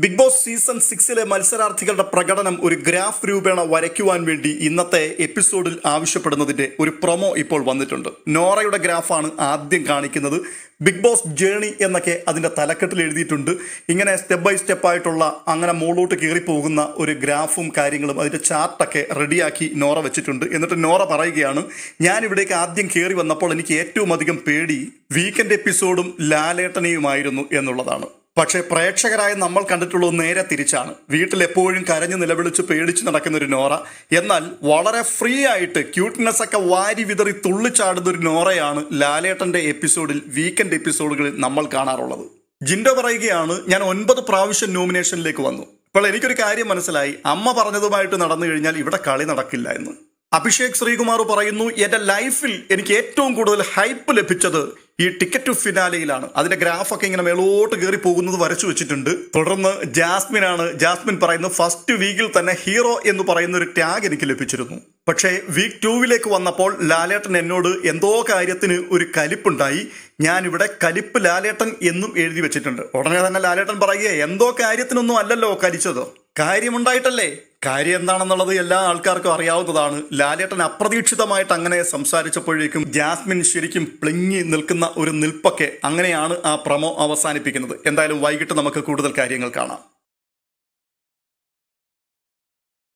Big boss season 6 മത്സരാർത്ഥികളുടെ പ്രകടനം ഒരു graph രൂപേണ വരയ്ക്കുവാൻ വേണ്ടി ഇന്നത്തെ എപ്പിസോഡിൽ ആവശ്യപ്പെടുന്നതിന്റെ ഒരു പ്രൊമോ ഇപ്പോൾ വന്നിട്ടുണ്ട്. നോറയുടെ ഗ്രാഫാണ് ആദ്യം കാണിക്കുന്നത്. ബിഗ് ബോസ് ജേണി എന്നൊക്കെ അതിൻ്റെ തലക്കെട്ടിൽ എഴുതിയിട്ടുണ്ട്. ഇങ്ങനെ സ്റ്റെപ്പ് ബൈ സ്റ്റെപ്പ് ആയിട്ടുള്ള അങ്ങനെ മുകളിലോട്ട് കയറി പോകുന്ന ഒരു ഗ്രാഫും കാര്യങ്ങളും അതിൻ്റെ ചാർട്ടൊക്കെ റെഡിയാക്കി നോറ വെച്ചിട്ടുണ്ട്. എന്നിട്ട് നോറ പറയുകയാണ്, ഞാൻ ഇവിടേക്ക് ആദ്യം കയറി വന്നപ്പോൾ എനിക്ക് ഏറ്റവും അധികം പേടി വീക്കെൻഡ് എപ്പിസോഡും ലാലേട്ടനെയുമായിരുന്നു എന്നുള്ളതാണ്. പക്ഷേ പ്രേക്ഷകരായ നമ്മൾ കണ്ടിട്ടുള്ളത് നേരെ തിരിച്ചാണ്. വീട്ടിൽ എപ്പോഴും കരഞ്ഞു നിലവിളിച്ച് പേടിച്ച് നടക്കുന്ന ഒരു നോറ, എന്നാൽ വളരെ ഫ്രീ ആയിട്ട് ക്യൂട്ട്നെസ് ഒക്കെ വാരി വിതറി തുള്ളിച്ചാടുന്ന ഒരു നോറയാണ് ലാലേട്ടന്റെ എപ്പിസോഡിൽ വീക്കെൻഡ് എപ്പിസോഡുകളിൽ നമ്മൾ കാണാറുള്ളത്. ജിൻഡോ പറയുകയാണ്, ഞാൻ 9 പ്രാവശ്യം നോമിനേഷനിലേക്ക് വന്നു. ഇപ്പോൾ എനിക്കൊരു കാര്യം മനസ്സിലായി, അമ്മ പറഞ്ഞതുമായിട്ട് നടന്നു കഴിഞ്ഞാൽ ഇവിടെ കളി നടക്കില്ല എന്ന്. അഭിഷേക് ശ്രീകുമാർ പറയുന്നു, എൻ്റെ ലൈഫിൽ എനിക്ക് ഏറ്റവും കൂടുതൽ ഹൈപ്പ് ലഭിച്ചത് ഈ ടിക്കറ്റ് ടു ഫിനാലയിലാണ്. അതിന്റെ ഗ്രാഫൊക്കെ ഇങ്ങനെ മേളോട്ട് കയറി പോകുന്നത് വരച്ചു വെച്ചിട്ടുണ്ട്. തുടർന്ന് ജാസ്മിൻ പറയുന്നു, ഫസ്റ്റ് വീക്കിൽ തന്നെ ഹീറോ എന്ന് പറയുന്ന ഒരു ടാഗ് എനിക്ക് ലഭിച്ചിരുന്നു. പക്ഷേ വീക്ക് 2 വന്നപ്പോൾ ലാലേട്ടൻ എന്നോട് എന്തോ കാര്യത്തിന് ഒരു കലിപ്പുണ്ടായി. ഞാനിവിടെ കലിപ്പ് ലാലേട്ടൻ എന്നും എഴുതി വെച്ചിട്ടുണ്ട്. ഉടനെ തന്നെ ലാലേട്ടൻ പറയുക, എന്തോ കാര്യത്തിനൊന്നും അല്ലല്ലോ കലിച്ചത്, കാര്യമുണ്ടായിട്ടല്ലേ. കാര്യം എന്താണെന്നുള്ളത് എല്ലാ ആൾക്കാർക്കും അറിയാവുന്നതാണ്. ലാലേട്ടൻ അപ്രതീക്ഷിതമായിട്ട് അങ്ങനെ സംസാരിച്ചപ്പോഴേക്കും ജാസ്മിൻ ശരിക്കും പ്ലിങ്ങി നിൽക്കുന്ന ഒരു നിൽപ്പൊക്കെ, അങ്ങനെയാണ് ആ പ്രമോ അവസാനിപ്പിക്കുന്നത്. എന്തായാലും വൈകിട്ട് നമുക്ക് കൂടുതൽ കാര്യങ്ങൾ കാണാം.